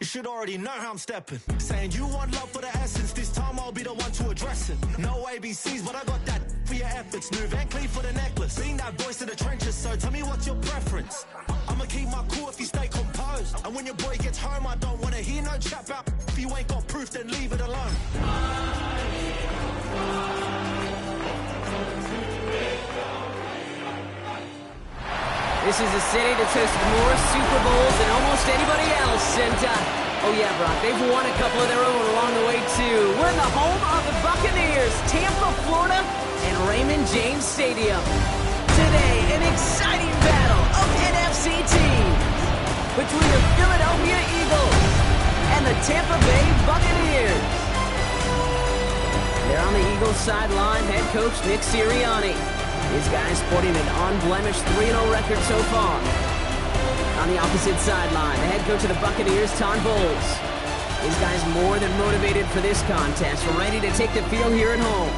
should already know how I'm stepping. Saying you want love for the essence, this time I'll be the one to address it. No ABCs, but I got that for your efforts. New Van Cleef for the necklace. Being that voice in the trenches, so tell me what's your preference. I'ma keep my cool if you stay composed. And when your boy gets home, I don't wanna hear no chat about if you ain't got proof, then leave it alone. This is a city that's hosted more Super Bowls than almost anybody else. And, oh yeah, Brock, they've won a couple of their own along the way, too. We're in the home of the Buccaneers, Tampa, Florida, and Raymond James Stadium. Today, an exciting battle of NFC teams between the Philadelphia Eagles and the Tampa Bay Buccaneers. There on the Eagles sideline, head coach Nick Sirianni. His guys sporting an unblemished 3-0 record so far. On the opposite sideline, the head coach of the Buccaneers, Todd Bowles. His guys more than motivated for this contest, ready to take the field here at home.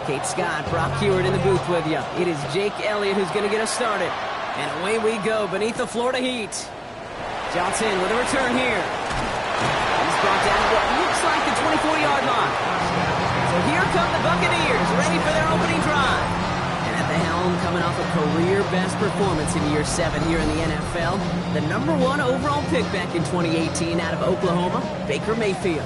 Kate Scott, Brock Hewitt in the booth with you. It is Jake Elliott who's going to get us started. And away we go beneath the Florida heat. Johnson with a return here. He's brought down to what looks like the 24-yard line. So here come the Buccaneers, ready for their opening drive. And at the helm, coming off a career-best performance in year 7 here in the NFL, the #1 overall pick back in 2018 out of Oklahoma, Baker Mayfield.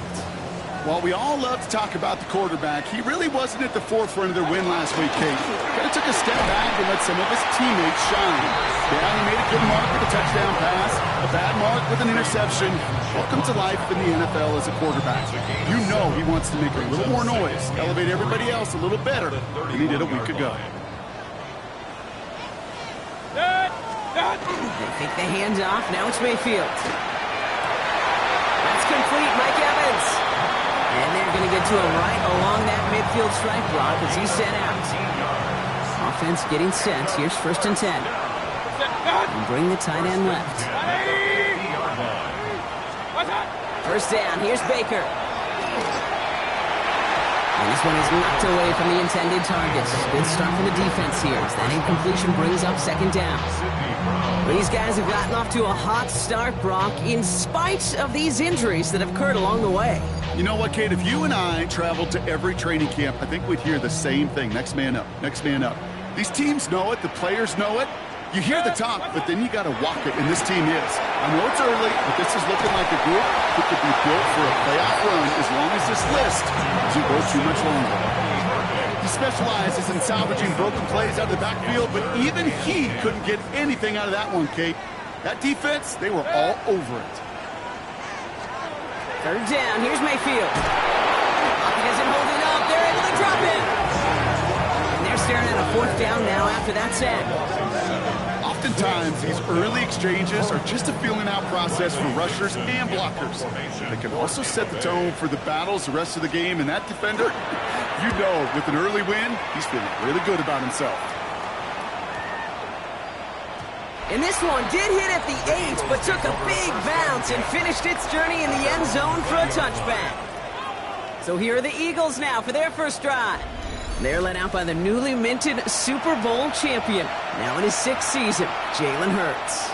While we all love to talk about the quarterback, he really wasn't at the forefront of their win last week, Kate. Kind of took a step back and let some of his teammates shine. Yeah, he made a good mark with a touchdown pass, a bad mark with an interception. Welcome to life in the NFL as a quarterback. You know he wants to make a little more noise, elevate everybody else a little better than he did a week ago. They take the hands off. Now it's Mayfield. That's complete. Mike Evans. And they're going to get to him right along that midfield strike block as he's set out. Offense getting set. Here's 1st and 10. And bring the tight end left. 1st down. Here's Baker. And this one is knocked away from the intended targets. Good start from the defense here as that incompletion brings up 2nd down. These guys have gotten off to a hot start, Brock, in spite of these injuries that have occurred along the way. You know what, Kate? If you and I traveled to every training camp, I think we'd hear the same thing. Next man up, next man up. These teams know it. The players know it. You hear the talk, but then you got to walk it, and this team is. I know it's early, but this is looking like a group that could be built for a playoff run as long as this list doesn't go too much longer. He specializes in salvaging broken plays out of the backfield, but even he couldn't get anything out of that one, Kate. That defense, they were all over it. 3rd down. Here's Mayfield. He doesn't hold it up. They're able to drop it. And they're staring at a 4th down now after that sack. Oftentimes, these early exchanges are just a feeling-out process for rushers and blockers. They can also set the tone for the battles the rest of the game, and that defender, you know, with an early win, he's feeling really good about himself. And this one did hit at the 8, but took a big bounce and finished its journey in the end zone for a touchback. So here are the Eagles now for their first drive. They're led out by the newly minted Super Bowl champion, now in his 6th season, Jalen Hurts.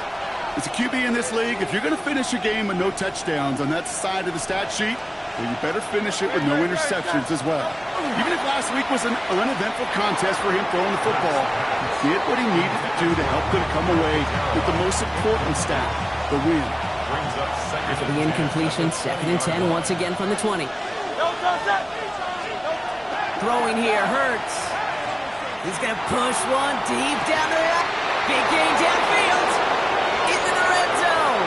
As a QB in this league, if you're going to finish a game with no touchdowns on that side of the stat sheet, well, you better finish it with no interceptions as well. Even if last week was an uneventful contest for him throwing the football, he did what he needed to do to help them come away with the most important stat, the win. After the incompletion, 2nd and 10 once again from the 20. Throwing here, Hurts. He's going to push one deep down the middle. Big gain downfield. Into the red zone.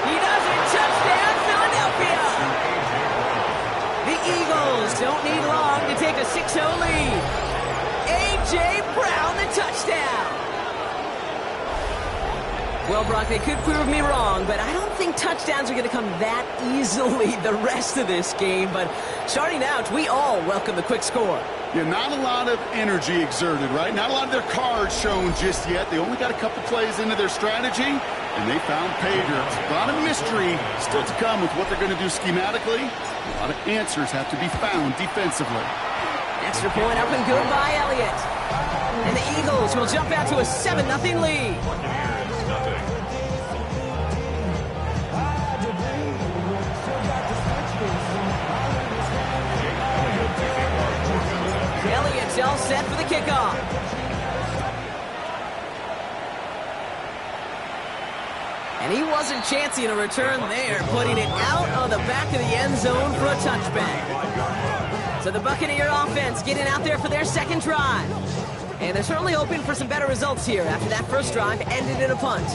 He does it. Touchdown, Philadelphia. The Eagles don't need long to take a 6-0 lead. A.J. Brown, the touchdown. Well, Brock, they could prove me wrong, but I don't think touchdowns are going to come that easily the rest of this game. But starting out, we all welcome the quick score. Yeah, not a lot of energy exerted, right? Not a lot of their cards shown just yet. They only got a couple plays into their strategy, and they found pay dirt. A lot of mystery still to come with what they're going to do schematically. A lot of answers have to be found defensively. Extra point up and good by Elliott. And the Eagles will jump out to a 7-0 lead. Elliott's all set for the kickoff. And he wasn't chancing a return there, putting it out on the back of the end zone for a touchback. So the Buccaneer offense getting out there for their second drive. And they're certainly hoping for some better results here after that first drive ended in a punt.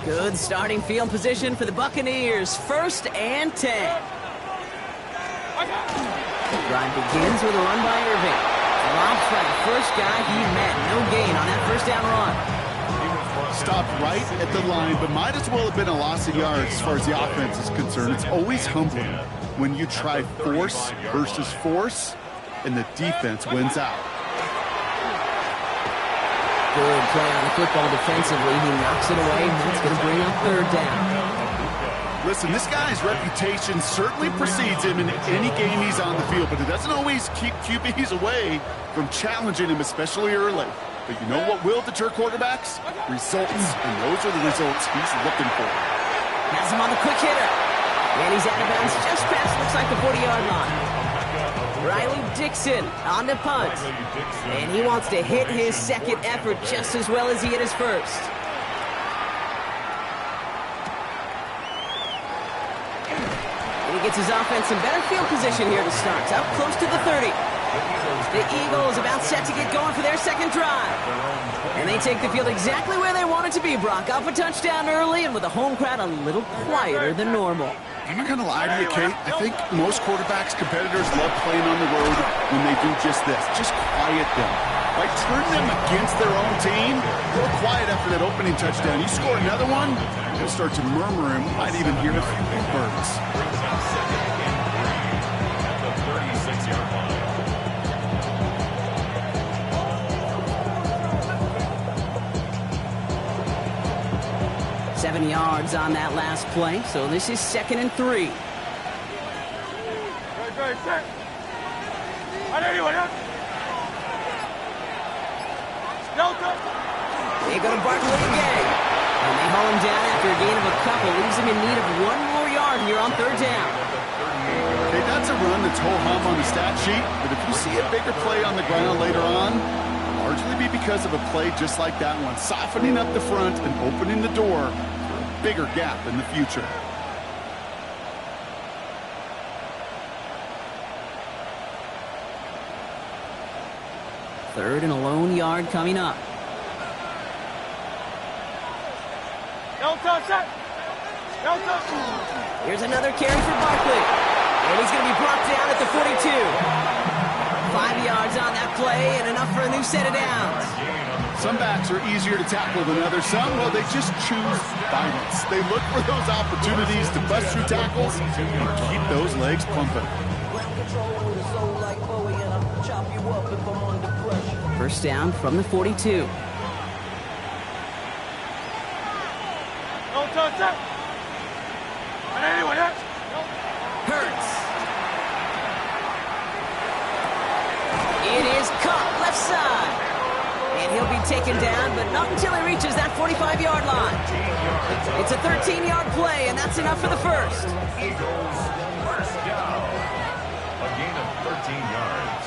Good starting field position for the Buccaneers. 1st and 10. The drive begins with a run by Irving. Drops by the first guy he met. No gain on that first down run. Stopped right at the line, but might as well have been a loss of yards as far as the offense is concerned. It's always humbling when you try force versus force, and the defense wins out. Good play on the football defensively. He knocks it away, and it's going to bring up 3rd down. Listen, this guy's reputation certainly precedes him in any game he's on the field, but it doesn't always keep QBs away from challenging him, especially early. But you know what will deter quarterbacks? Results, and those are the results he's looking for. Has him on the quick hitter. And he's out of bounds just past, looks like the 40-yard line. Riley Dixon on the punt. And he wants to hit his second effort just as well as he hit his first. And he gets his offense in better field position here to start. Up close to the 30. The Eagles about set to get going for their second drive. And they take the field exactly where they want it to be, Brock. Off a touchdown early and with the home crowd a little quieter than normal. I'm not going to lie to you, Kate. I think most quarterbacks, competitors love playing on the road when they do just this. Just quiet them. Like turn them against their own team. Go quiet after that opening touchdown. You score another one, they'll start to murmur and might even hear a few big birds. 7 yards on that last play, so this is 2nd and 3. They go to Barkley again. And they haul him down after a gain of a couple. Leaves him in need of 1 more yard here on 3rd down. Okay, that's a run that's ho-hum on the stat sheet, but if you see a bigger play on the ground later on, it'll largely be because of a play just like that one, softening up the front and opening the door for a bigger gap in the future. Third and a lone yard coming up. Here's another carry for Barkley. And he's going to be brought down at the 42. 5 yards on that play and enough for a new set of downs. Some backs are easier to tackle than others. Some, well, they just choose violence. They look for those opportunities to bust through tackles and keep those legs pumping. First down from the 42. Hurts. It is caught left side. And he'll be taken down, but not until he reaches that 45-yard line. It's a 13-yard play, and that's enough for the first. Eagles, first down. A gain of 13 yards.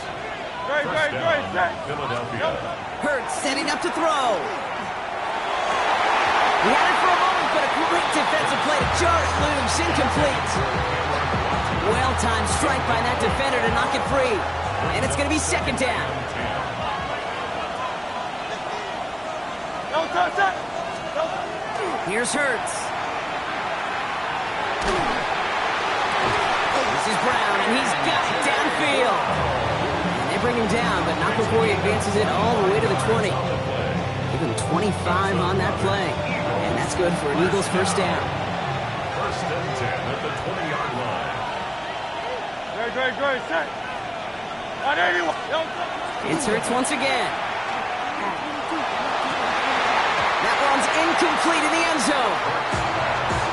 First down, Philadelphia. Hurts setting up to throw. He had it for a moment, but a great defensive play to jar it loose, incomplete. Well-timed strike by that defender to knock it free. And it's going to be second down. Here's Hurts. This is Brown, and he's got it downfield. And they bring him down, but not before he advances it all the way to the 20. Give him 25 on that play. That's good for an Eagles first down. First and 10 at the 20-yard line. Great, set. Inserts once again. That one's incomplete in the end zone.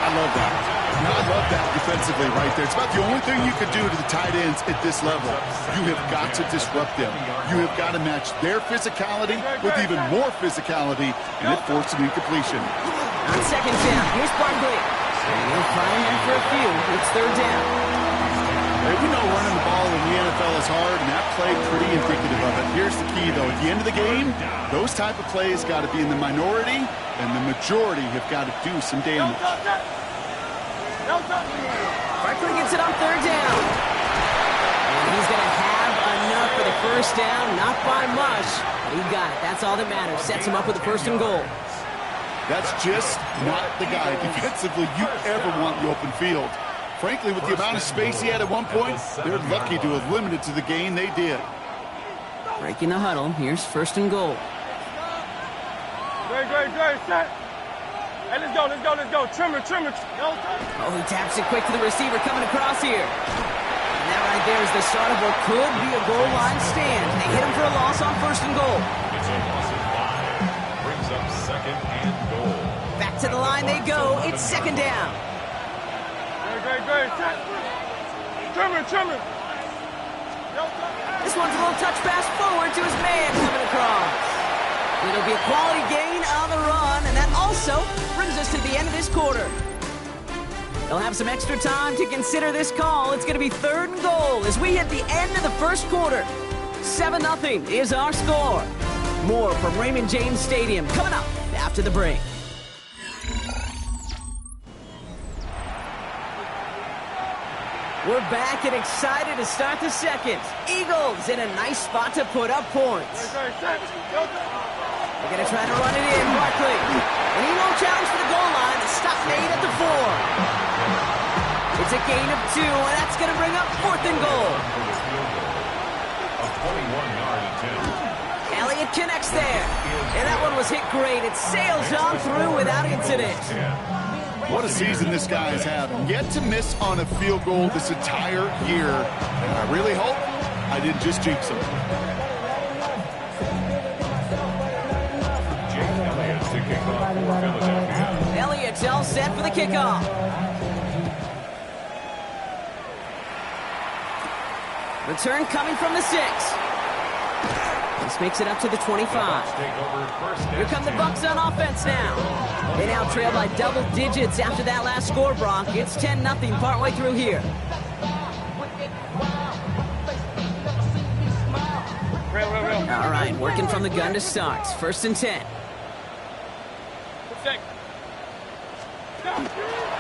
I love that. I love that defensively right there. It's about the only thing you could do to the tight ends at this level. You have got to disrupt them. You have got to match their physicality with even more physicality, and it forced an incompletion. On second down, here's Barkley. And he'll find that for a few. It's third down. Hey, we know running the ball in the NFL is hard, and that play pretty indicative of it. Here's the key, though. At the end of the game, those type of plays got to be in the minority, and the majority have got to do some damage. Barkley gets it on third down. And he's going to have enough for the first down. Not by much, but he got it. That's all that matters. Sets him up with a first and goal. That's just not the guy defensively you ever want in the open field. Frankly, with the amount of space he had at one point, they're lucky to have limited to the gain they did. Breaking the huddle. Here's first and goal. Great, set. Hey, let's go. Trimmer. Oh, he taps it quick to the receiver coming across here. And that right there is the start of what could be a goal line stand. They hit him for a loss on first and goal. It's a loss of 5. Brings up second and goal. Back to the line they go. It's second down. Great, set. Trimmer. This one's a little touch pass forward to his man coming across. It'll be a quality gain on the run, and that also brings us to the end of this quarter. They'll have some extra time to consider this call. It's going to be third and goal as we hit the end of the first quarter. 7-0 is our score. More from Raymond James Stadium coming up after the break. We're back and excited to start the second. Eagles in a nice spot to put up points. They're They're going to try to run it in, Barkley. An Eagle challenge for the goal line. The stop made at the 4. It's a gain of 2, and that's going to bring up fourth and goal. A 21-yard attempt. Elliott connects there. And that one was hit great. It sails on through without incident. What a season this guy has had. Yet to miss on a field goal this entire year. And I really hope I didn't just jinx him. Elliott's all set for the kickoff. Return coming from the 6. This makes it up to the 25. Here come the Bucs on offense now. They now trail by double digits after that last score, Brock. It's 10-0 partway through here. All right, working from the gun to start. First and 10.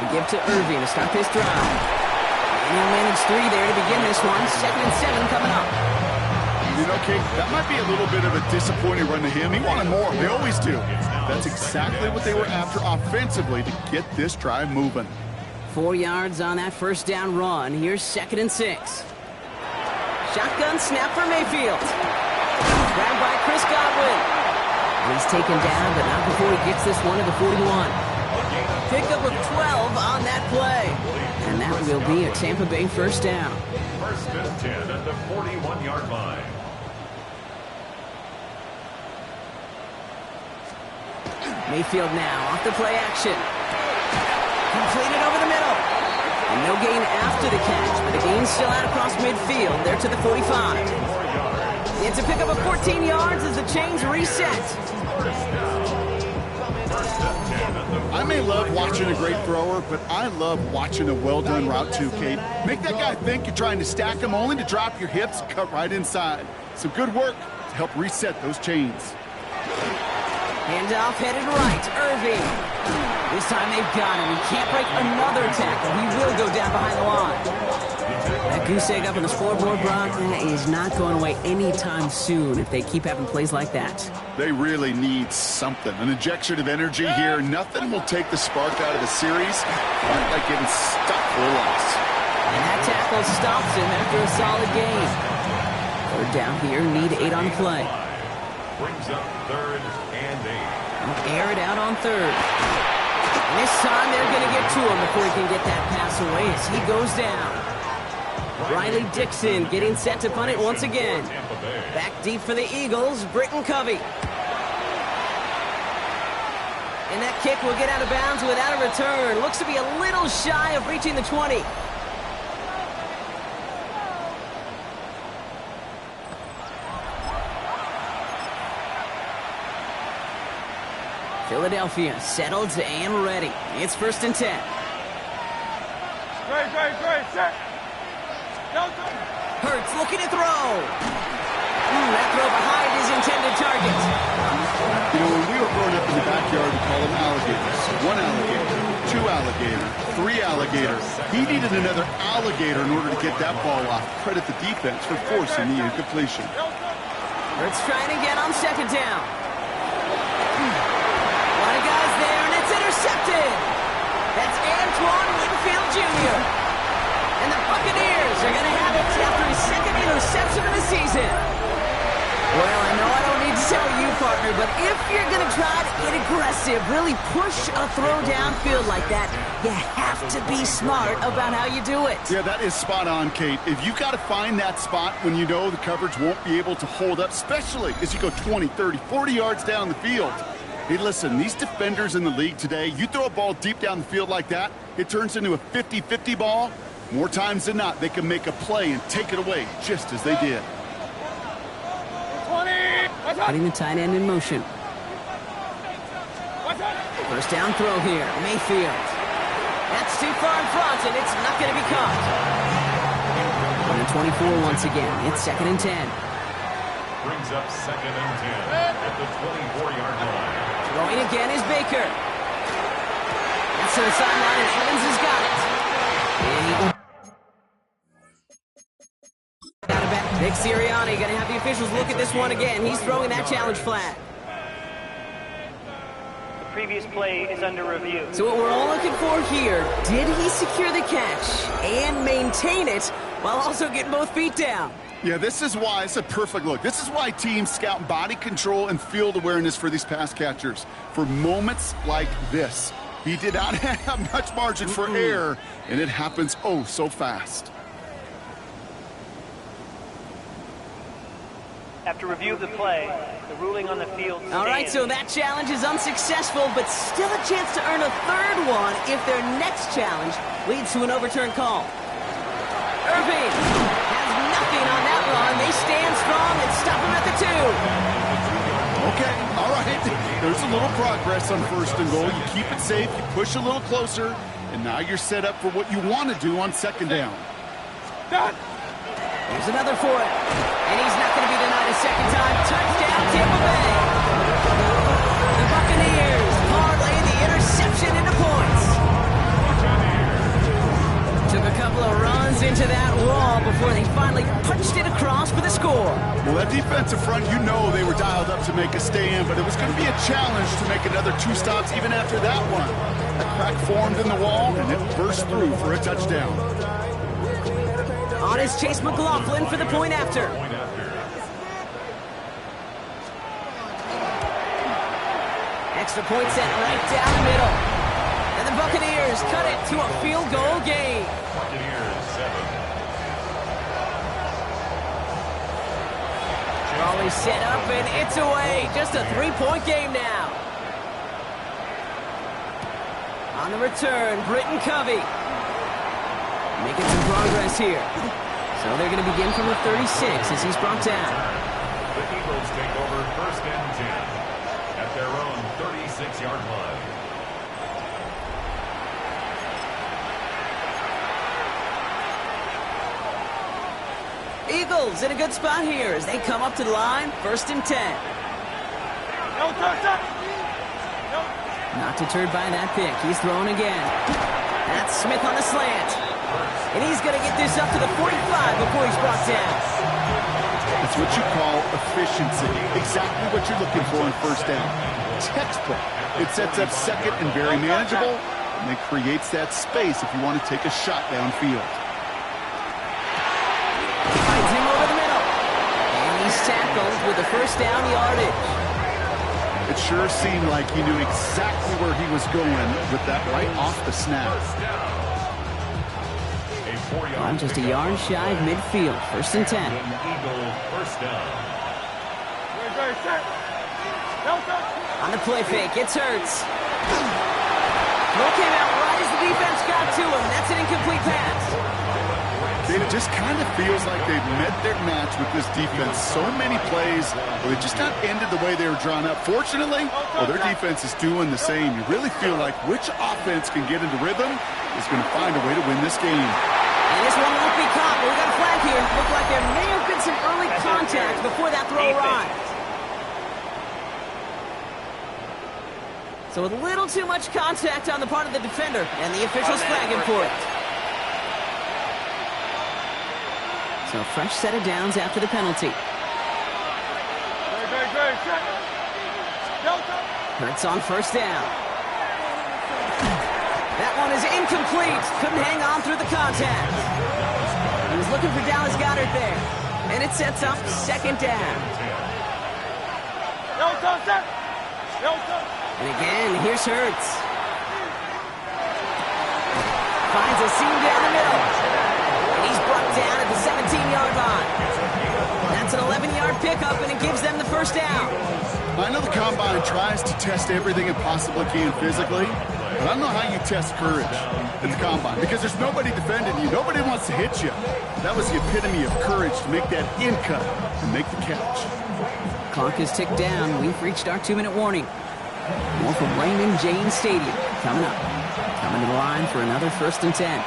We give to Irving to start this drive. And he'll manage 3 there to begin this one. Second and 7 coming up. You know, Kate, that might be a little bit of a disappointing run to him. He wanted more. They always do. That's exactly what they were after offensively to get this drive moving. 4 yards on that first down run. Here's second and 6. Shotgun snap for Mayfield. Grabbed by Chris Godwin. And he's taken down, but not before he gets this one to the 41. Pickup of 12 on that play. And that will be a Tampa Bay first down. First and 10 at the 41-yard line. Mayfield now off the play action. Completed over the middle. And no gain after the catch, but the gain still out across midfield. There to the 45. It's a pickup of 14 yards as the chains reset. I may love watching a great thrower, but I love watching a well-done route too, Kate. Make that guy think you're trying to stack him only to drop your hips and cut right inside. Some good work to help reset those chains. Handoff headed right. Irving. This time they've got him. He can't break another tackle. He will go down behind the line. That goose egg up on the scoreboard, Brock, that is not going away anytime soon if they keep having plays like that. They really need something. An injection of energy here. Nothing will take the spark out of the series. Quite like getting stuck for a loss. And that tackle stops him after a solid gain. Third down here. Need 8 on the play. Brings up third and 8. Air it out on third. And this time they're going to get to him before he can get that pass away as he goes down. Riley Dixon getting set to punt it once again. Back deep for the Eagles, Britton Covey. And that kick will get out of bounds without a return. Looks to be a little shy of reaching the 20. Philadelphia settled and ready. It's 1st and 10. Great, set. Hurts looking to throw. That throw behind his intended target. You know, when we were growing up in the backyard, we call them alligators. 1 alligator, 2 alligator, 3 alligator. He needed another alligator in order to get that ball off. Credit the defense for forcing the incompletion. Hurts trying again on 2nd down. A lot of guys there, and it's intercepted. That's Antoine Winfield Jr. And the Buccaneers are going to have it after his 2nd interception of the season. Well, I know I don't need to tell you, partner, but if you're going to try to get aggressive, really push a throw downfield like that, you have to be smart about how you do it. Yeah, that is spot on, Kate. If you've got to find that spot when you know the coverage won't be able to hold up, especially as you go 20, 30, 40 yards down the field. Hey, listen, these defenders in the league today, you throw a ball deep down the field like that, it turns into a 50-50 ball. More times than not, they can make a play and take it away just as they did. Putting the tight end in motion. 1st down throw here, Mayfield. That's too far in front, and it's not going to be caught. On the 24 once again, it's 2nd and 10. Brings up 2nd and 10 at the 24-yard line. Throwing again is Baker. That's to the sideline, and Evans has got it. Nick Sirianni going to have the officials look at this one again. He's throwing that challenge flag. The previous play is under review. So what we're all looking for here, did he secure the catch and maintain it while also getting both feet down? Yeah, this is why it's a perfect look. This is why teams scout body control and field awareness for these pass catchers. For moments like this, he did not have much margin for error, and it happens oh so fast. After review of the play, the ruling on the field stands. All right, so that challenge is unsuccessful, but still a chance to earn a 3rd one if their next challenge leads to an overturned call. Irving has nothing on that run. They stand strong and stop him at the 2. Okay, all right. There's a little progress on 1st and goal. You keep it safe, you push a little closer, and now you're set up for what you want to do on 2nd down. Done. Here's another for it. And he's not going to be denied a 2nd time. Touchdown, Tampa Bay. The Buccaneers parlay the interception into points. Took a couple of runs into that wall before they finally punched it across for the score. Well, that defensive front, you know they were dialed up to make a stand, but it was going to be a challenge to make another 2 stops even after that one. A crack formed in the wall, and it burst through for a touchdown. On is Chase McLaughlin for the point after. Extra point sent right down the middle. And the Buccaneers cut it to a field goal game. Buccaneers 7. Always set up and it's away. Just a 3-point game now. On the return, Britton Covey. Making some progress here. So they're going to begin from the 36 as he's brought down. The Eagles take over 1st and 10 at their own 36-yard line. Eagles in a good spot here as they come up to the line, 1st and 10. Not deterred by that pick. He's throwing again. That's Smith on the slant. And he's going to get this up to the 45 before he's brought down. That's what you call efficiency. Exactly what you're looking for in 1st down. Textbook. It sets up 2nd and very manageable, and it creates that space if you want to take a shot downfield. Finds him over the middle. And he's tackled with the 1st down yardage. It sure seemed like he knew exactly where he was going with that right off the snap. I'm just a yard shy of midfield. 1st and 10. Eagle first down. On the play fake, it's Hurts. Throw came out right as the defense got to him. That's an incomplete pass. It just kind of feels like they've met their match with this defense. So many plays, they just not ended the way they were drawn up. Fortunately, their defense is doing the same. You really feel like which offense can get into rhythm is going to find a way to win this game. And this one won't be caught, but we got a flag here. Looked like there may have been some early contact before that throw arrived. So a little too much contact on the part of the defender, and the officials flagging for it. So a fresh set of downs after the penalty. Hurts on 1st down. That one is incomplete. Couldn't hang on through the contact. He was looking for Dallas Goedert there. And it sets up 2nd down. And again, here's Hurts. Finds a seam down the middle. And he's brought down at the 17-yard line. That's an 11-yard pickup, and it gives them the 1st down. I know the Combine tries to test everything it possibly can physically, but I don't know how you test courage at the Combine, because there's nobody defending you. Nobody wants to hit you. That was the epitome of courage to make that in cut and make the catch. Clock is ticked down. We've reached our 2-minute warning. More from Raymond James Stadium coming up. Coming to the line for another 1st and 10.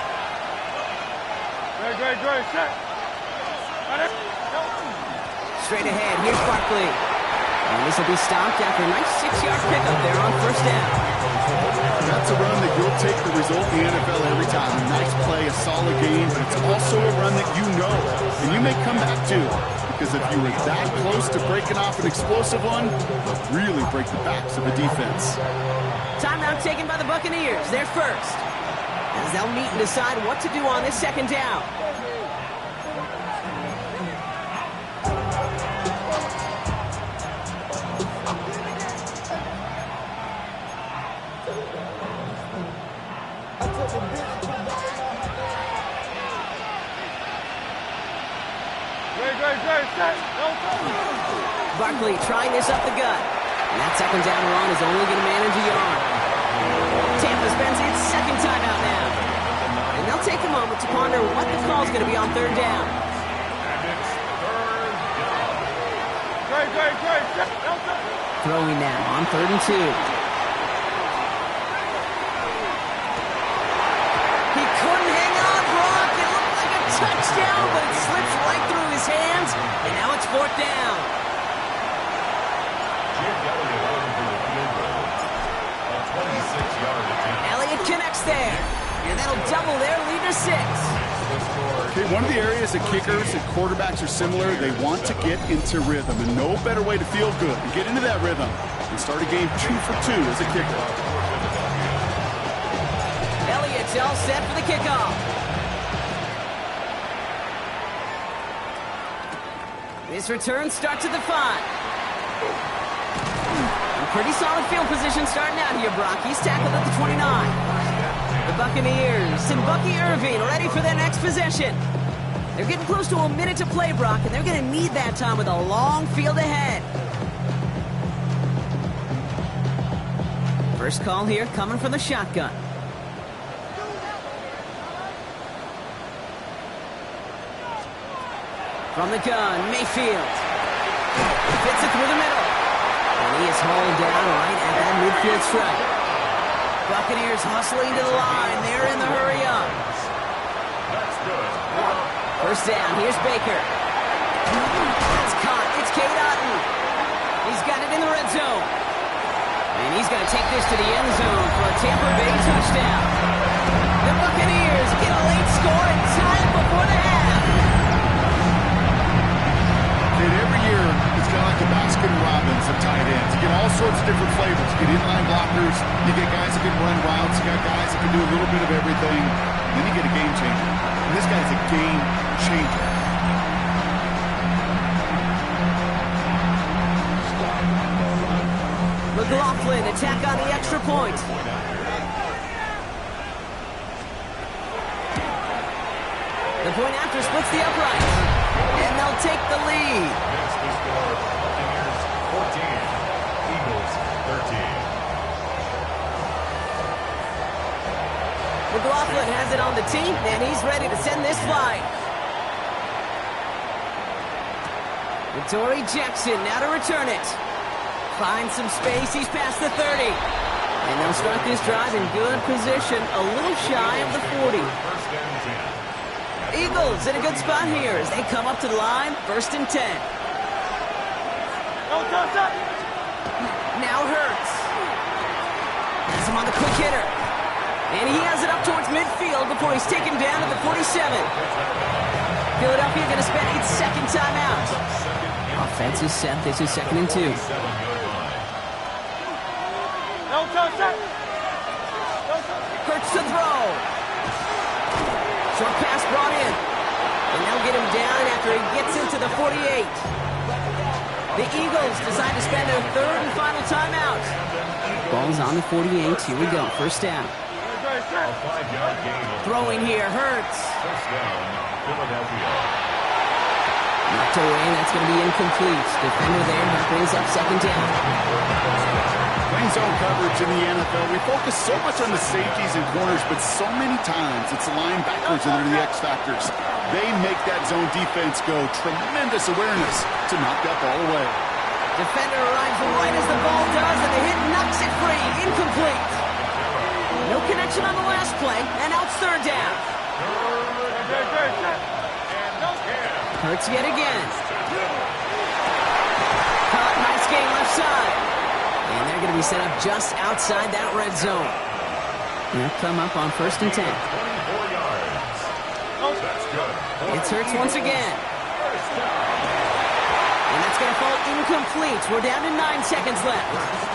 Straight ahead, here's Barkley. And this will be stopped after a nice 6-yard pickup there on 1st down. That's a run that you'll take the result in the NFL every time. A nice play, a solid game, but it's also a run that you know, and you may come back to. Because if you were that close to breaking off an explosive one, it'll really break the backs of the defense. Timeout taken by the Buccaneers. They're first. As they'll meet and decide what to do on this 2nd down. Barkley trying this up the gut. And that 2nd down run is only going to manage a yard. Tampa spends its 2nd timeout now. And they'll take a moment to ponder what the call is going to be on 3rd down. Throwing now on 3rd and 2. He couldn't hang on, Brock. It looked like a touchdown, but it slips right through his hands. And now it's 4th down. Elliott connects there, and that'll double their lead to 6. Okay, one of the areas that kickers and quarterbacks are similar, they want to get into rhythm, and no better way to feel good and get into that rhythm and start a game 2 for 2 as a kicker. Elliott's all set for the kickoff. This return starts at the 5. Pretty solid field position starting out here, Brock. He's tackled at the 29. The Buccaneers and Bucky Irving ready for their next possession. They're getting close to a minute to play, Brock, and they're going to need that time with a long field ahead. First call here coming from the shotgun. From the gun, Mayfield. Fits it through the middle. And he is hauled down right at that midfield stripe. Buccaneers hustling to the line. They're in the hurry up. First down. Here's Baker. That's caught. It's Cade Otton. He's got it in the red zone. And he's going to take this to the end zone for a Tampa Bay touchdown. The Buccaneers get a late score in time before the half. And every year, it's kind of like the Baskin-Robbins of tight ends. You get all sorts of different flavors. You get inline blockers. You get guys that can run routes. You got guys that can do a little bit of everything. And then you get a game changer. And this guy's a game changer. McLaughlin attack on the extra point. The point after splits the upright. And they'll take the lead. Next to score, Buccaneers 14, Eagles 13. McLaughlin has it on the tee, and he's ready to send this flight. Torrey Jackson now to return it. Finds some space, he's past the 30. And they'll start this drive in good position, a little shy of the 40. First and 10. Eagles in a good spot here as they come up to the line, 1st and 10. Now Hurts. Has him on the quick hitter. And he has it up towards midfield before he's taken down at the 47. Philadelphia going to spend its second timeout. Offense is set. This is 2nd and 2. Hurts to throw. Short pass brought in. And they'll get him down after he gets into the 48. The Eagles decide to spend their 3rd and final timeout. Ball's on the 48. Here we go. 1st down. A 5-yard gain. Throwing here. Hurts. First down, Philadelphia. Knocked away. That's going to be incomplete. Defender there. That brings up 2nd down. Playing zone coverage in the NFL, we focus so much on the safeties and corners, but so many times it's the linebackers that are the X factors. They make that zone defense go. Tremendous awareness to knock that ball away. Defender arrives right as the ball does, and the hit knocks it free. Incomplete. No connection on the last play, and out 3rd down. Hurts yet again. Caught, nice game left side. And they're going to be set up just outside that red zone. They'll come up on 1st and 10. 24 yards. That's good. It's Hurts once again. And that's going to fall incomplete. We're down to 9 seconds left.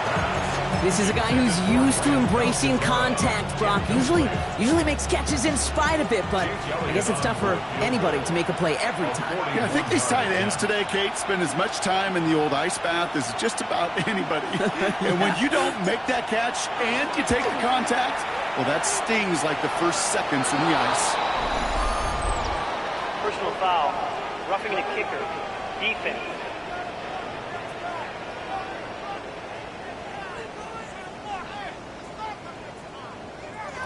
This is a guy who's used to embracing contact, Brock. Usually makes catches in spite of it, but I guess it's tough for anybody to make a play every time. Yeah, I think these tight ends today, Kate, spend as much time in the old ice bath as just about anybody. And when you don't make that catch and you take the contact, well, that stings like the first seconds in the ice. Personal foul. Roughing the kicker. Defense.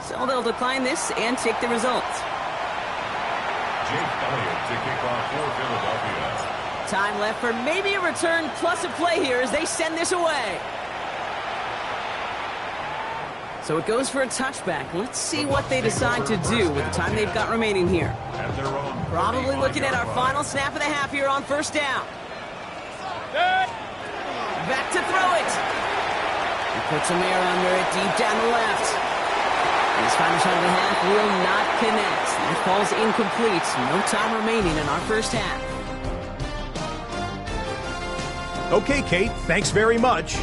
So they'll decline this and take the results. Jake Elliott to kick off for Philadelphia. Time left for maybe a return plus a play here as they send this away. So it goes for a touchback. Let's see what they decide to do with the time they've got remaining here. Probably looking at our final snap of the half here on 1st down. Back to throw it. He puts some air under it deep down the left. And his final shot of the half will not connect. It falls incomplete. No time remaining in our 1st half. Okay, Kate, thanks very much.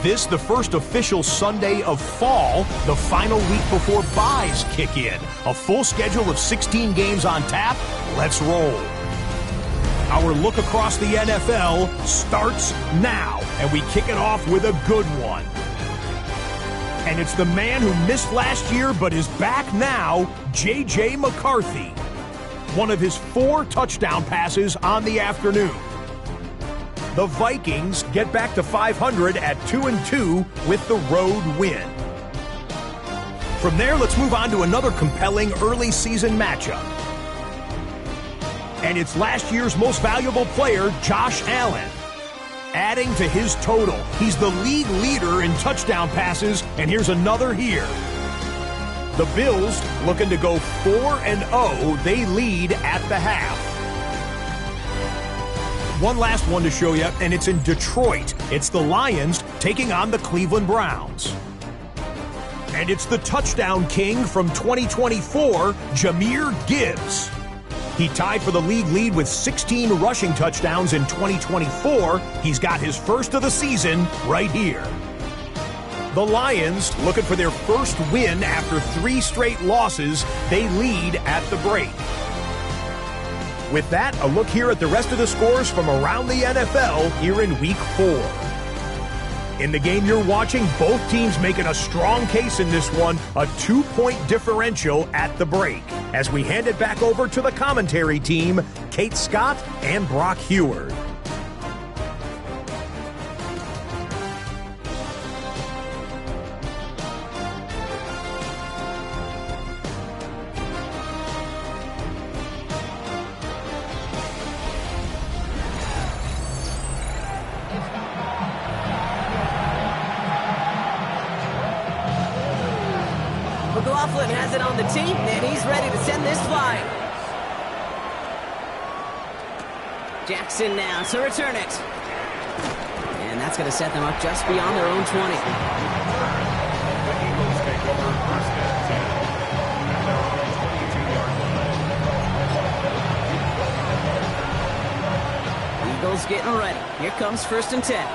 This, the first official Sunday of fall, the final week before byes kick in. A full schedule of 16 games on tap. Let's roll. Our look across the NFL starts now, and we kick it off with a good one. And it's the man who missed last year but is back now, J.J. McCarthy. One of his 4 touchdown passes on the afternoon. The Vikings get back to 500 at 2-2 with the road win. From there, let's move on to another compelling early season matchup. And it's last year's most valuable player, Josh Allen, adding to his total. He's the league leader in touchdown passes, and here's another here. The Bills looking to go 4-0. They lead at the half. One last one to show you, and it's in Detroit. It's the Lions taking on the Cleveland Browns. And it's the touchdown king from 2024, Jahmyr Gibbs. He tied for the league lead with 16 rushing touchdowns in 2024. He's got his first of the season right here. The Lions, looking for their first win after 3 straight losses, they lead at the break. With that, a look here at the rest of the scores from around the NFL here in Week 4. In the game you're watching, both teams making a strong case in this one, a 2-point differential at the break. As we hand it back over to the commentary team, Kate Scott and Brock Heward. McLaughlin has it on the team, and he's ready to send this flying. Jackson now to return it. And that's going to set them up just beyond their own 20. The Eagles take over first and 10. And they're on the 22-yard line. Eagles getting ready. Here comes first and 10.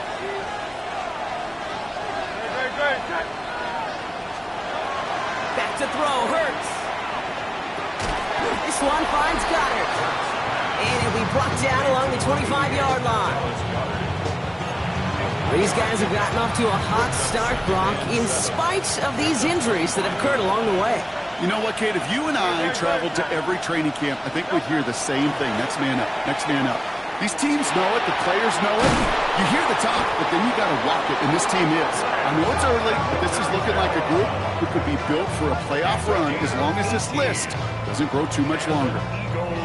Back to throw, Hurts. This one finds Goddard. And it'll be brought down along the 25-yard line. These guys have gotten off to a hot start, Brock, in spite of these injuries that have occurred along the way. You know what, Kate? If you and I traveled to every training camp, I think we'd hear the same thing. Next man up, next man up. These teams know it, the players know it. You hear the talk, but then you got to walk it, and this team is. I know it's early, but this is looking like a group who could be built for a playoff run as long as this list doesn't grow too much longer.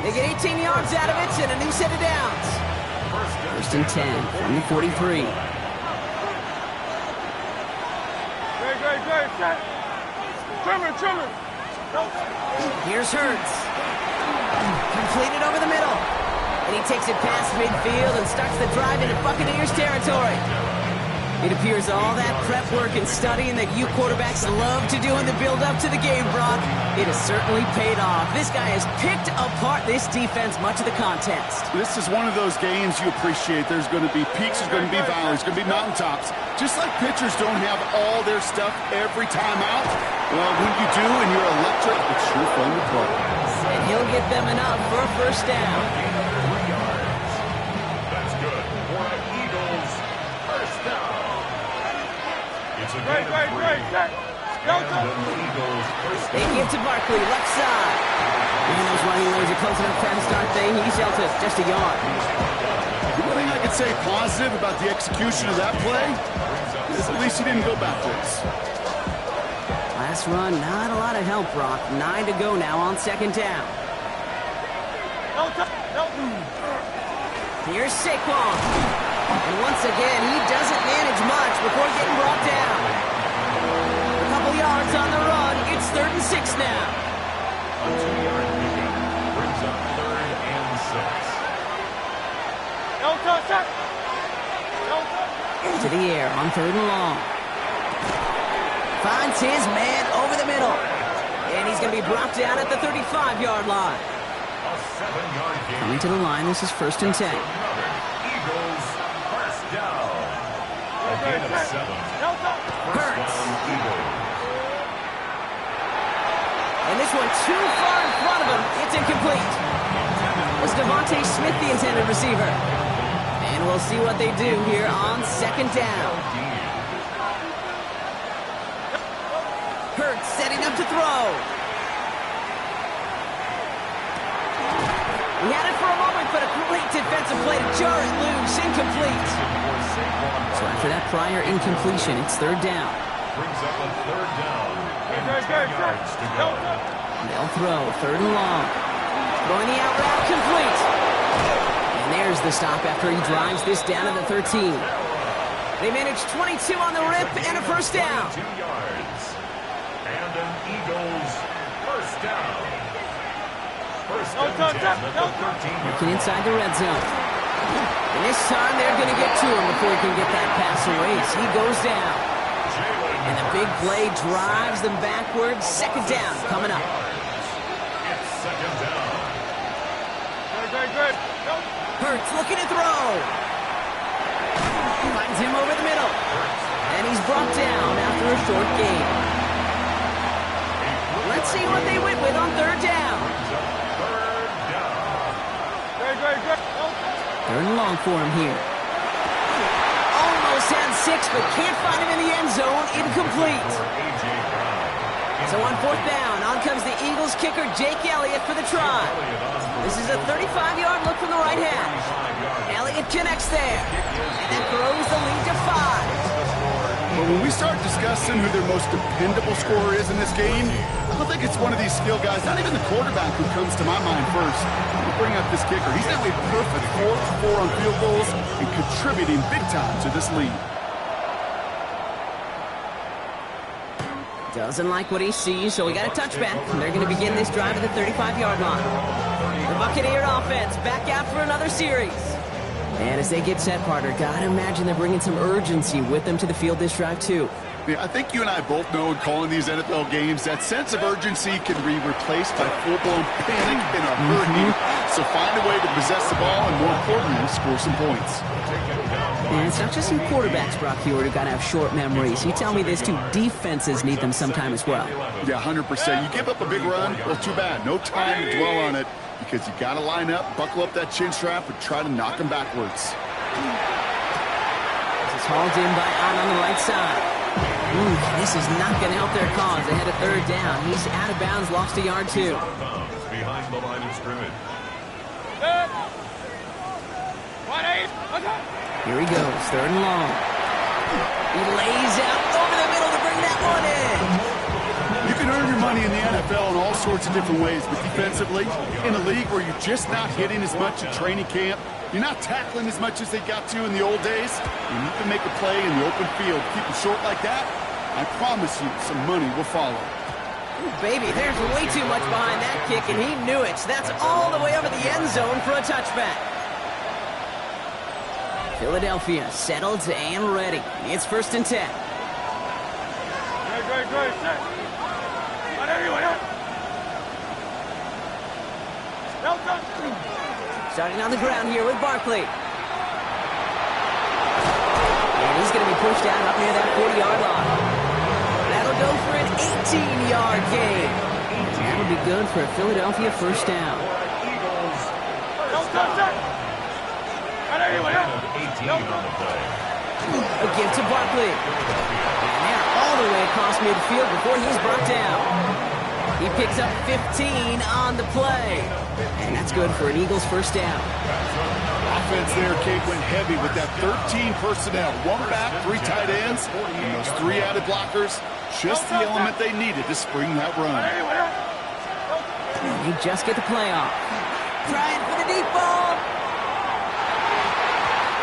They get 18 yards out of it and a new set of downs. First and 10 from the 43. Here's Hurts. Completed over the middle. And he takes it past midfield and starts the drive into Buccaneers territory. It appears all that prep work and studying that you quarterbacks love to do in the build-up to the game, Brock, it has certainly paid off. This guy has picked apart this defense much of the contest. This is one of those games you appreciate. There's going to be peaks, there's going to be valleys, there's going to be mountaintops. Just like pitchers don't have all their stuff every time out, well, when you do and you're electric, it's sure fun to play. And he'll get them enough for a first down. That's good for the Eagles. First down. It's a Great. They give to Barkley, left side. And those running lanes are closing up fast, aren't they? He's held to just a yard. The one thing I could say positive about the execution of that play is at least he didn't go backwards. Last run, not a lot of help, Brock. 9 to go now on second down. Here's Saquon. And once again, he doesn't manage much before getting brought down. A couple yards on the run. It's 3rd and 6 now. A 2-yard pickup brings up 3rd and 6. To the air on 3rd and long. Finds his man over the middle. And he's going to be brought down at the 35-yard line. A 7-yard gain. Coming to the line, this is 1st and 10. Eagles first down. A gain of 7. Hurts. Eagles. And this one too far in front of him. It's incomplete. Was Devontae Smith the intended receiver? And we'll see what they do here on 2nd down. Hurts setting up to throw. He had it for a moment, but a great defensive play to jar it loose. Incomplete. So after that prior incompletion, it's 3rd down. Brings up a 3rd down. And 10 yards to go. They'll throw 3rd and long. Throwing the out route complete. And there's the stop after he drives this down to the 13. They manage 22 on the rip and a first down. 2 yards. And an Eagles first down. First and 10 at the 13. Working inside the red zone. And this time they're going to get to him before he can get that pass away. So he goes down. And the big play drives them backwards. 2nd down coming up. It's 2nd down. Hurts looking to throw. Finds him over the middle. And he's brought down after a short gain. Let's see what they went with on 3rd down. 3rd and long for him here. Just had 6, but can't find him in the end zone. Incomplete. So on 4th down, on comes the Eagles kicker, Jake Elliott, for the try. This is a 35-yard look from the right hash. Elliott connects there, and that throws the lead to 5. But when we start discussing who their most dependable scorer is in this game, I don't think it's one of these skill guys, not even the quarterback, who comes to my mind first. We'll bring up this kicker. He's now a perfect 4 for 4 on field goals and contributing big time to this lead. Doesn't like what he sees, so we got a touchback. They're going to begin this drive at the 35-yard line. The Buccaneer offense back out for another series. And as they get set, partner, gotta imagine they're bringing some urgency with them to the field this drive, too. Yeah, I think you and I both know in calling these NFL games that sense of urgency can be replaced by full-blown panic in a hurry. So find a way to possess the ball and, more importantly, score some points. And it's not just you quarterbacks, Brock Hewitt, who got to have short memories. You tell me this, too. Defenses need them sometime as well. Yeah, 100%. You give up a big run, well, too bad. No time to dwell on it because you got to line up, buckle up that chin strap, and try to knock them backwards. This is hauled in by Ahn on the right side. This is not going to help their cause. They had a 3rd down. He's out of bounds, lost a yard, too. Behind the line of scrimmage. Here he goes, 3rd and long. He lays out over the middle to bring that one in. You can earn your money in the NFL in all sorts of different ways, but defensively, in a league where you're just not hitting as much at training camp, you're not tackling as much as they got to in the old days, and you can make a play in the open field. Keep it short like that, I promise you some money will follow. Ooh, baby, there's way too much behind that kick, and he knew it. That's all the way over the end zone for a touchback. Philadelphia settled and ready. It's 1st and 10. Starting on the ground here with Barkley. And he's going to be pushed out up near that 40-yard line. That'll go for an 18-yard gain. That'll be good for a Philadelphia 1st down. A give to Barkley. And they're all the way across midfield before he's brought down. He picks up 15 on the play. And that's good for an Eagles 1st down. Offense there, Kate, went heavy with that 13 personnel. 1 back, 3 tight ends, and those 3 added blockers. Just the element they needed to spring that run. And they just get the play off. Trying for the deep ball.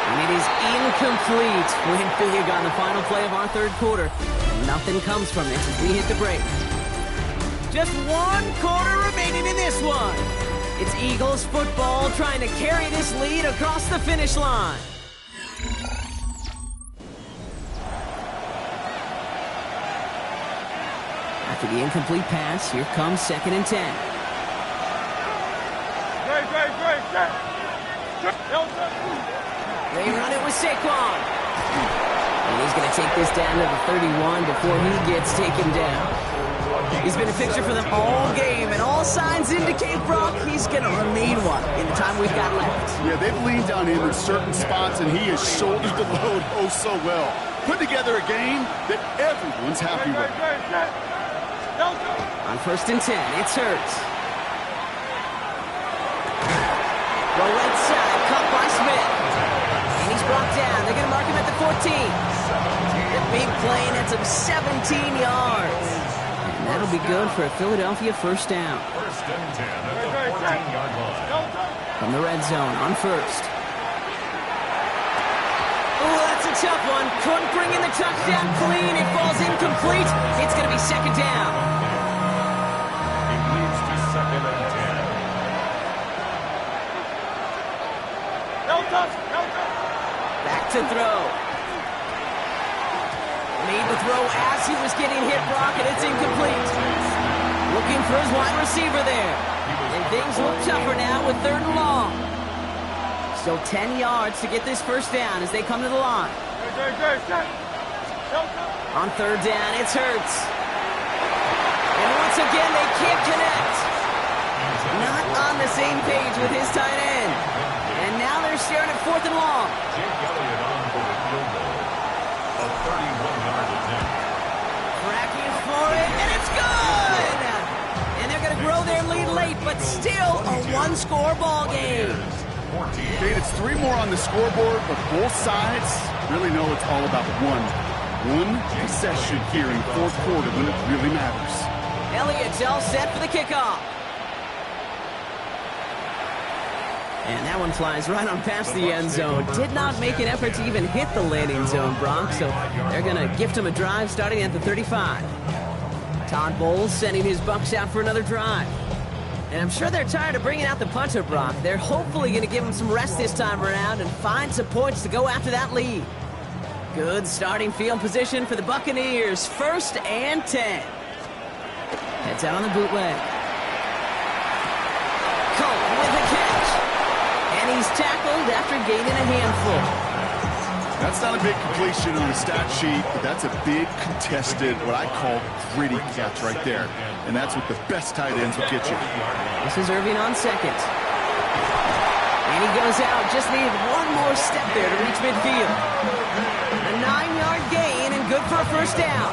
And it is incomplete. Went big on the final play of our 3rd quarter. Nothing comes from it as we hit the break. Just 1 quarter remaining in this one. It's Eagles football trying to carry this lead across the finish line. After the incomplete pass, here comes 2nd and 10. They run it with Saquon. And he's going to take this down to the 31 before he gets taken down. He's been a fixture for them all game, and all signs indicate, Brock, he's going to remain one in the time we've got left. Yeah, they've leaned on him in certain spots, and he has shouldered the load oh so well. Put together a game that everyone's happy with. On 1st and 10, it's Hurts. The right side, cut by Smith. And he's brought down. They're going to mark him at the 14. The big play, and that's him 17 yards. And that'll be good for a Philadelphia 1st down. 1st and 10 at the 14-yard line. From the red zone on 1st. Oh, that's a tough one. Couldn't bring in the touchdown clean. It falls incomplete. It's going to be 2nd down. It leads to 2nd and 10. Back to throw. Made the throw as he was getting hit, Brock, and it's incomplete. Looking for his wide receiver there. And things look tougher now with 3rd and long. Still 10 yards to get this 1st down as they come to the line. On 3rd down, it's Hurts. And once again, they can't connect. Not on the same page with his tight end. And now they're staring at 4th and long. Jake Elliott on for the field goal. A 31-yard attempt. Cracking for it, and it's good! And they're going to grow their lead late, but still a one-score ball game. Kate, it's 3 more on the scoreboard, but both sides really know it's all about one possession here in the fourth quarter when it really matters. Elliott's all set for the kickoff. And that one flies right on past the end zone. Did not make an effort to even hit the landing zone, Brock, so they're going to gift him a drive starting at the 35. Todd Bowles sending his Bucs out for another drive. And I'm sure they're tired of bringing out the punter, Brock. They're hopefully going to give him some rest this time around and find some points to go after that lead. Good starting field position for the Buccaneers. 1st and 10. Heads out on the bootleg. Colt with the catch. And he's tackled after gaining a handful. That's not a big completion on the stat sheet, but that's a big contested, what I call gritty catch right there. And that's what the best tight ends will get you. This is Irving on second. And he goes out. Just needed one more step there to reach midfield. A 9-yard gain and good for a first down.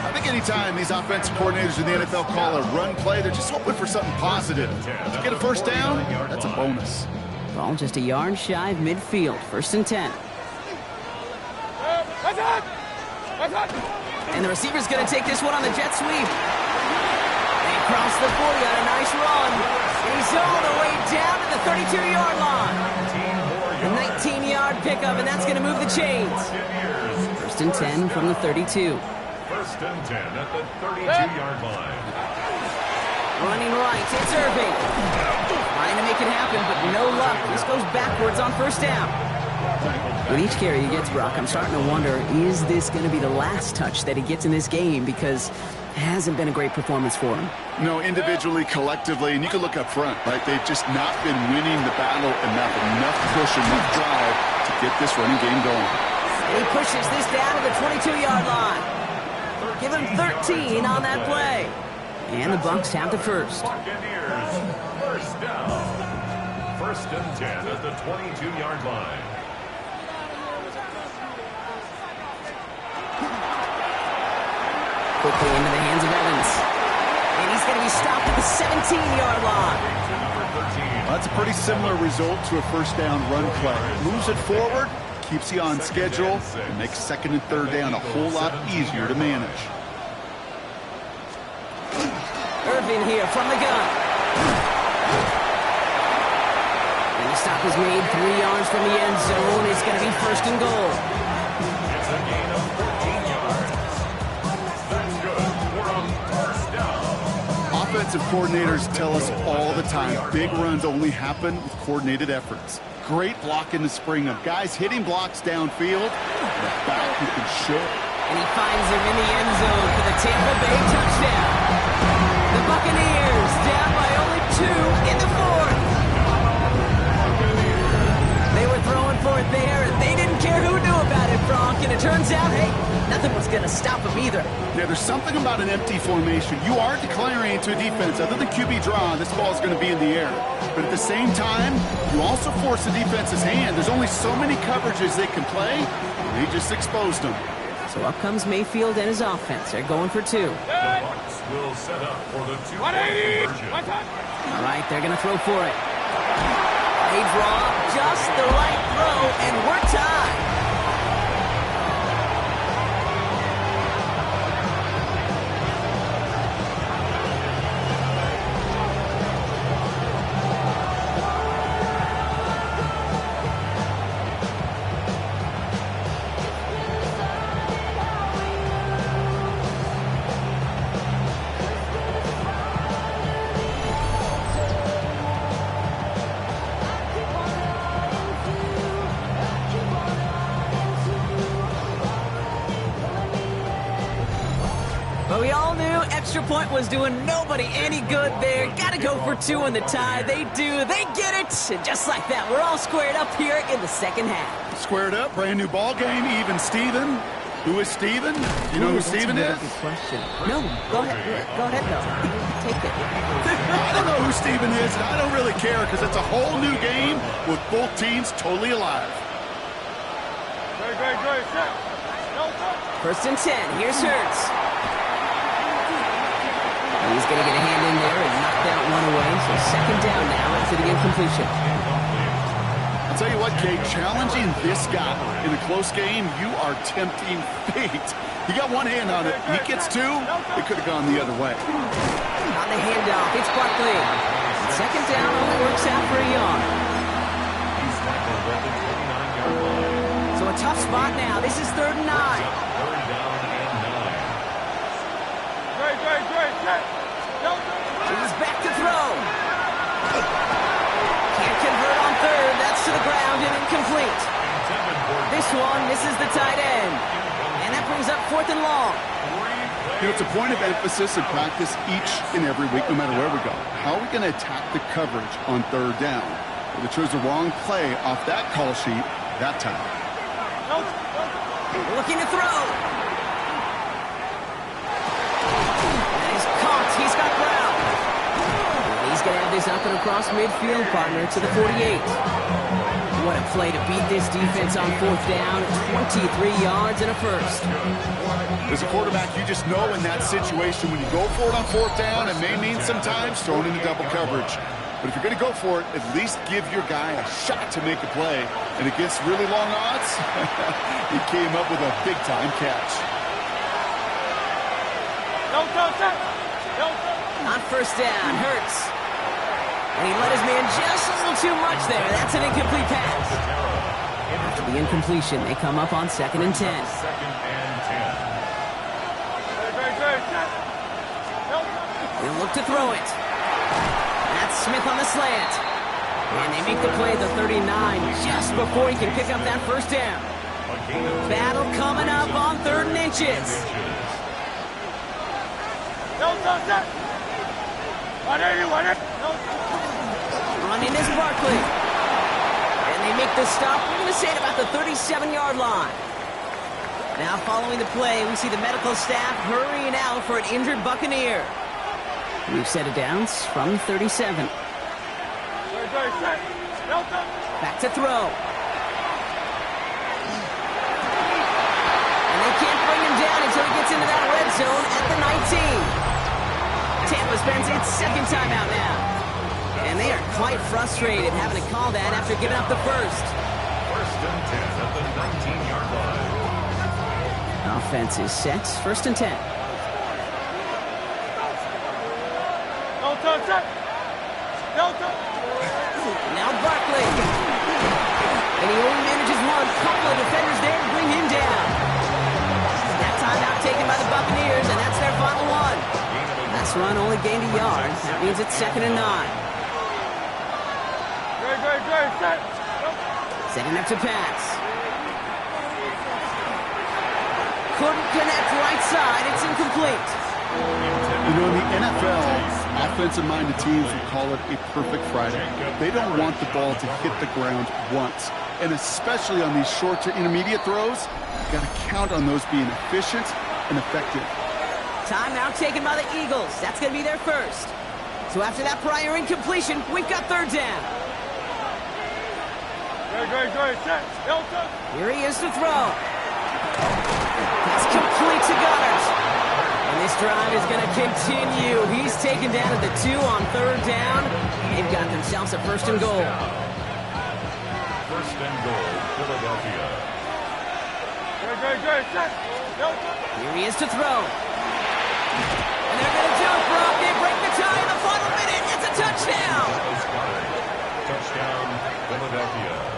I think anytime these offensive coordinators in the NFL call a run play, they're just hoping for something positive. To get a first down, that's a bonus. Ball just a yard shy of midfield. 1st and 10. And the receiver's going to take this one on the jet sweep. They cross the 40 on a nice run. And he's all the way down to the 32-yard line. A 19-yard pickup, and that's going to move the chains. 1st and 10 from the 32. 1st and 10 at the 32-yard line. Running right, it's Irving. Trying to make it happen, but no luck. This goes backwards on 1st down. With each carry he gets, Brock, I'm starting to wonder, is this going to be the last touch that he gets in this game? Because it hasn't been a great performance for him. No, individually, collectively, and you can look up front, right? They've just not been winning the battle enough push, enough drive to get this running game going. And he pushes this down to the 22-yard line. Give him 13 on that play. And the Bucs have the first. Buccaneers, first down. 1st and 10 at the 22-yard line. Quickly into the hands of Evans. And he's going to be stopped at the 17-yard line. That's a pretty similar result to a first down run play. Moves it forward, keeps you on schedule, and makes 2nd and 3rd down a whole lot easier to manage. Irving here from the gun. And the stop is made 3 yards from the end zone. It's going to be 1st and goal. It's a gain of 14 yards. That's good for a first down. Offensive coordinators tell us all the time, big runs only happen with coordinated efforts. Great block in the spring of guys hitting blocks downfield, and a back who can show. And he finds him in the end zone for the Tampa Bay touchdown. The Buccaneers down by only 2 in the 4th. They were throwing for it there, and they didn't care who knew about it, Bronk. And it turns out, hey, nothing was going to stop them either. Yeah, there's something about an empty formation. You are declaring to a defense, other than QB draw, this ball is going to be in the air. But at the same time, you also force the defense's hand. There's only so many coverages they can play, and they just exposed them. So up comes Mayfield and his offense. They're going for 2. The Bucs will set up for the 2-point conversion. All right, they're going to throw for it. They draw just the right throw, and we're tied. But we all knew extra point was doing nobody any good there. Got to go for 2 in the tie. They do. They get it. And just like that, we're all squared up here in the second half. Squared up, brand new ball game, even Steven. Who is Steven? You know who Steven is? Good question. No, go ahead. Go ahead, though. Take it. I don't know who Steven is, and I don't really care because it's a whole new game with both teams totally alive. Great. First and 10. Here's Hurts. He's going to get a hand in there and knock that one away. So second down now after the incompletion. I'll tell you what, Kate, challenging this guy in a close game, you are tempting fate. He got one hand on it. He gets two. It could have gone the other way. On the handoff, it's Barkley. Second down only works out for a yard. He's tackled at the 29-yard line. So a tough spot now. This is 3rd and 9. Third down and 9. He's back to throw. Can't convert on 3rd. That's to the ground and incomplete. This one misses the tight end. And that brings up 4th and long. You know, it's a point of emphasis in practice each and every week, no matter where we go. How are we going to attack the coverage on 3rd down? Well, they chose the wrong play off that call sheet that time. Looking to throw. And he's caught. He's got ground. And he's going to have this up and across midfield, partner, to the 48. What a play to beat this defense on 4th down. 23 yards and a first. As a quarterback, you just know in that situation when you go for it on 4th down, it may mean sometimes thrown into double coverage. But if you're going to go for it, at least give your guy a shot to make a play. And against really long odds, he came up with a big-time catch. On 1st down, Hurts. And he let his man just a little too much there. That's an incomplete pass. After the incompletion, they come up on 2nd and 10. Second and 10. They'll look to throw it. That's Smith on the slant. And they make the play at the 39 just before he can pick up that 1st down. Battle coming up on 3rd and inches. Running is Barkley. And they make the stop, we're going to say at about the 37-yard line. Now following the play, we see the medical staff hurrying out for an injured Buccaneer. We've set it down from 37. Back to throw. And they can't bring him down until he gets into that red zone at the 19. Tampa spends its second timeout now. And they are quite frustrated having to call that after giving up the first. First and 10 at the 19-yard line. Offense is set. 1st and 10. Now Barkley. And he only manages one. Couple of defenders there to bring him down. That timeout taken by the Buccaneers, and that's their final one. Last run only gained a yard. That means it's 2nd and 9. Setting up to pass. Couldn't connect right side. It's incomplete. You know, in the NFL, offensive-minded teams would call it a perfect Friday. They don't want the ball to hit the ground once. And especially on these short to intermediate throws, you've got to count on those being efficient and effective. Timeout taken by the Eagles. That's going to be their first. So after that prior incompletion, we've got 3rd down. Here he is to throw. That's complete to Goddard. And this drive is going to continue. He's taken down at the 2 on 3rd down. They've got themselves a 1st and goal. 1st and goal, Philadelphia. Here he is to throw. And they're going to jump rope. They break the tie in the final minute. It's a touchdown. Touchdown, Philadelphia.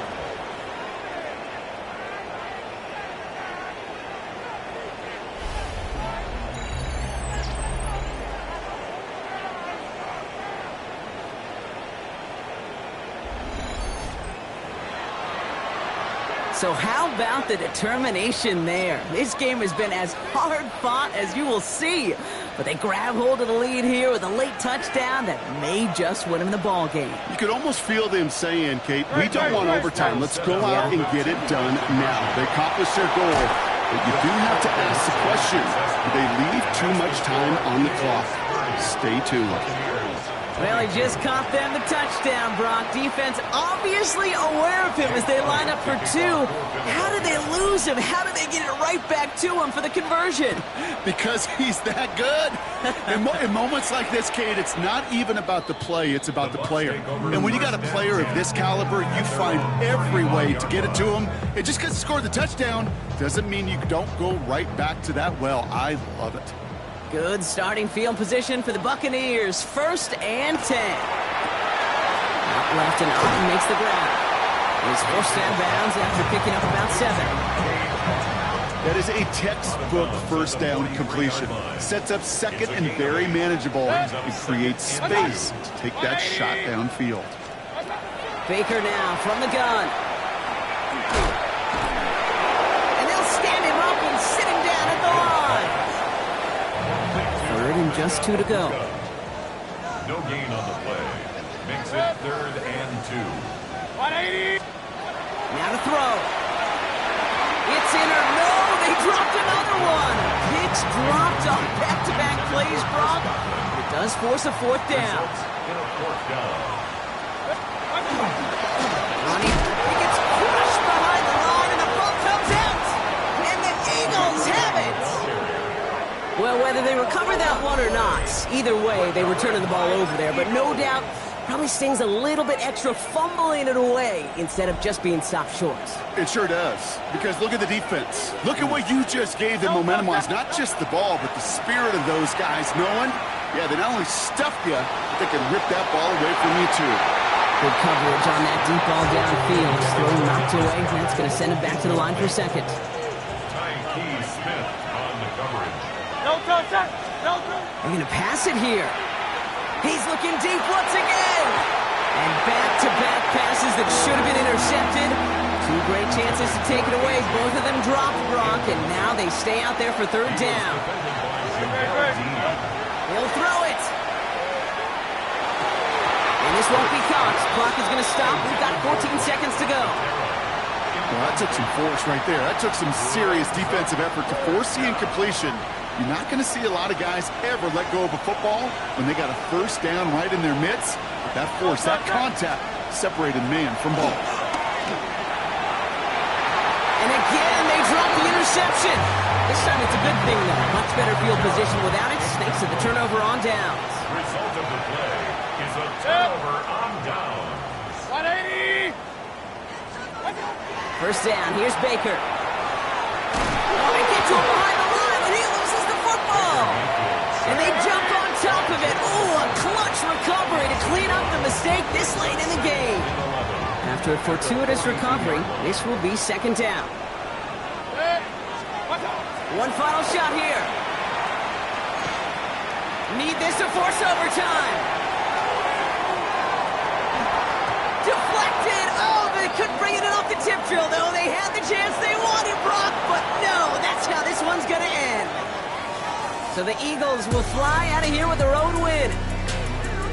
So how about the determination there? This game has been as hard fought as you will see. But they grab hold of the lead here with a late touchdown that may just win them the ball game. You could almost feel them saying, Kate, we don't want overtime. Let's go out and get it done now. They accomplished their goal. But you do have to ask the question, do they leave too much time on the clock? Stay tuned. Well, he just caught them the touchdown, Brock. Defense obviously aware of him as they line up for two. How did they lose him? How did they get it right back to him for the conversion? Because he's that good. In moments like this, Kate, it's not even about the play, it's about the player. And when you got a player of this caliber, you find every way to get it to him. And just because he scored the touchdown doesn't mean you don't go right back to that well. I love it. Good starting field position for the Buccaneers. 1st and 10. Out left and Otten makes the grab. He's forced out of bounds after picking up about 7. That is a textbook first down completion. Sets up second and very manageable and creates space to take that shot downfield. Baker now from the gun. And they'll stand him up and sit him down at the line. 3rd and just 2 to go. No gain on the play. Makes it 3rd and 2. 180. Now to throw. It's in or no, they dropped another one. Hicks dropped on back-to-back plays, Brock. It does force a 4th down. In a 4th down. Ronnie, he gets crushed behind the line and the ball comes out. And the Eagles have it. Well, whether they recover that one or not, either way, they were turning the ball over there. But no doubt, probably stings a little bit extra fumbling it away instead of just being stopped short. It sure does, because look at the defense. Look at what you just gave them momentum-wise. Not just the ball, but the spirit of those guys knowing, yeah, they not only stuffed you, but they can rip that ball away from you, too. Good coverage on that deep ball downfield. Throw knocked away, and that's going to send it back to the line for 2nd. Tyke Smith on the coverage. No touch. No touch. They're going to pass it here. He's looking deep once again. And back-to-back passes that should have been intercepted. 2 great chances to take it away. Both of them dropped, Brock, and now they stay out there for 3rd down. He'll throw it. And this won't be caught. Clock is going to stop. We've got 14 seconds to go. Well, that took some force right there. That took some serious defensive effort to force the incompletion. You're not going to see a lot of guys ever let go of a football when they got a 1st down right in their midst. But that force, that contact, separated man from ball. And again, they drop the interception. This time it's a good thing, though. Much better field position without it. Thanks to the turnover on downs. Result of the play is a turnover on downs. 180. 1st down. Here's Baker. Oh, they get to him behind the line, and he loses the football. And they jump on top of it. Ooh, a clutch recovery to clean up the mistake this late in the game. After a fortuitous recovery, this will be 2nd down. One final shot here. Need this to force overtime. Deflected. Oh, they couldn't bring it in off the tip drill, though. They had the chance they wanted, Brock, but no, that's how this one's going to end. So the Eagles will fly out of here with a road win.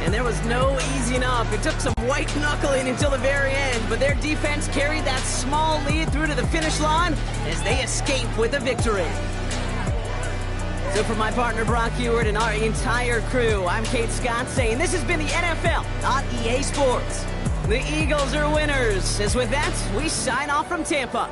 And there was no easing up. It took some white knuckling until the very end, but their defense carried that small lead through to the finish line as they escape with a victory. So for my partner Brock Ewart and our entire crew, I'm Kate Scott saying this has been the NFL on EA Sports. The Eagles are winners. As with that, we sign off from Tampa.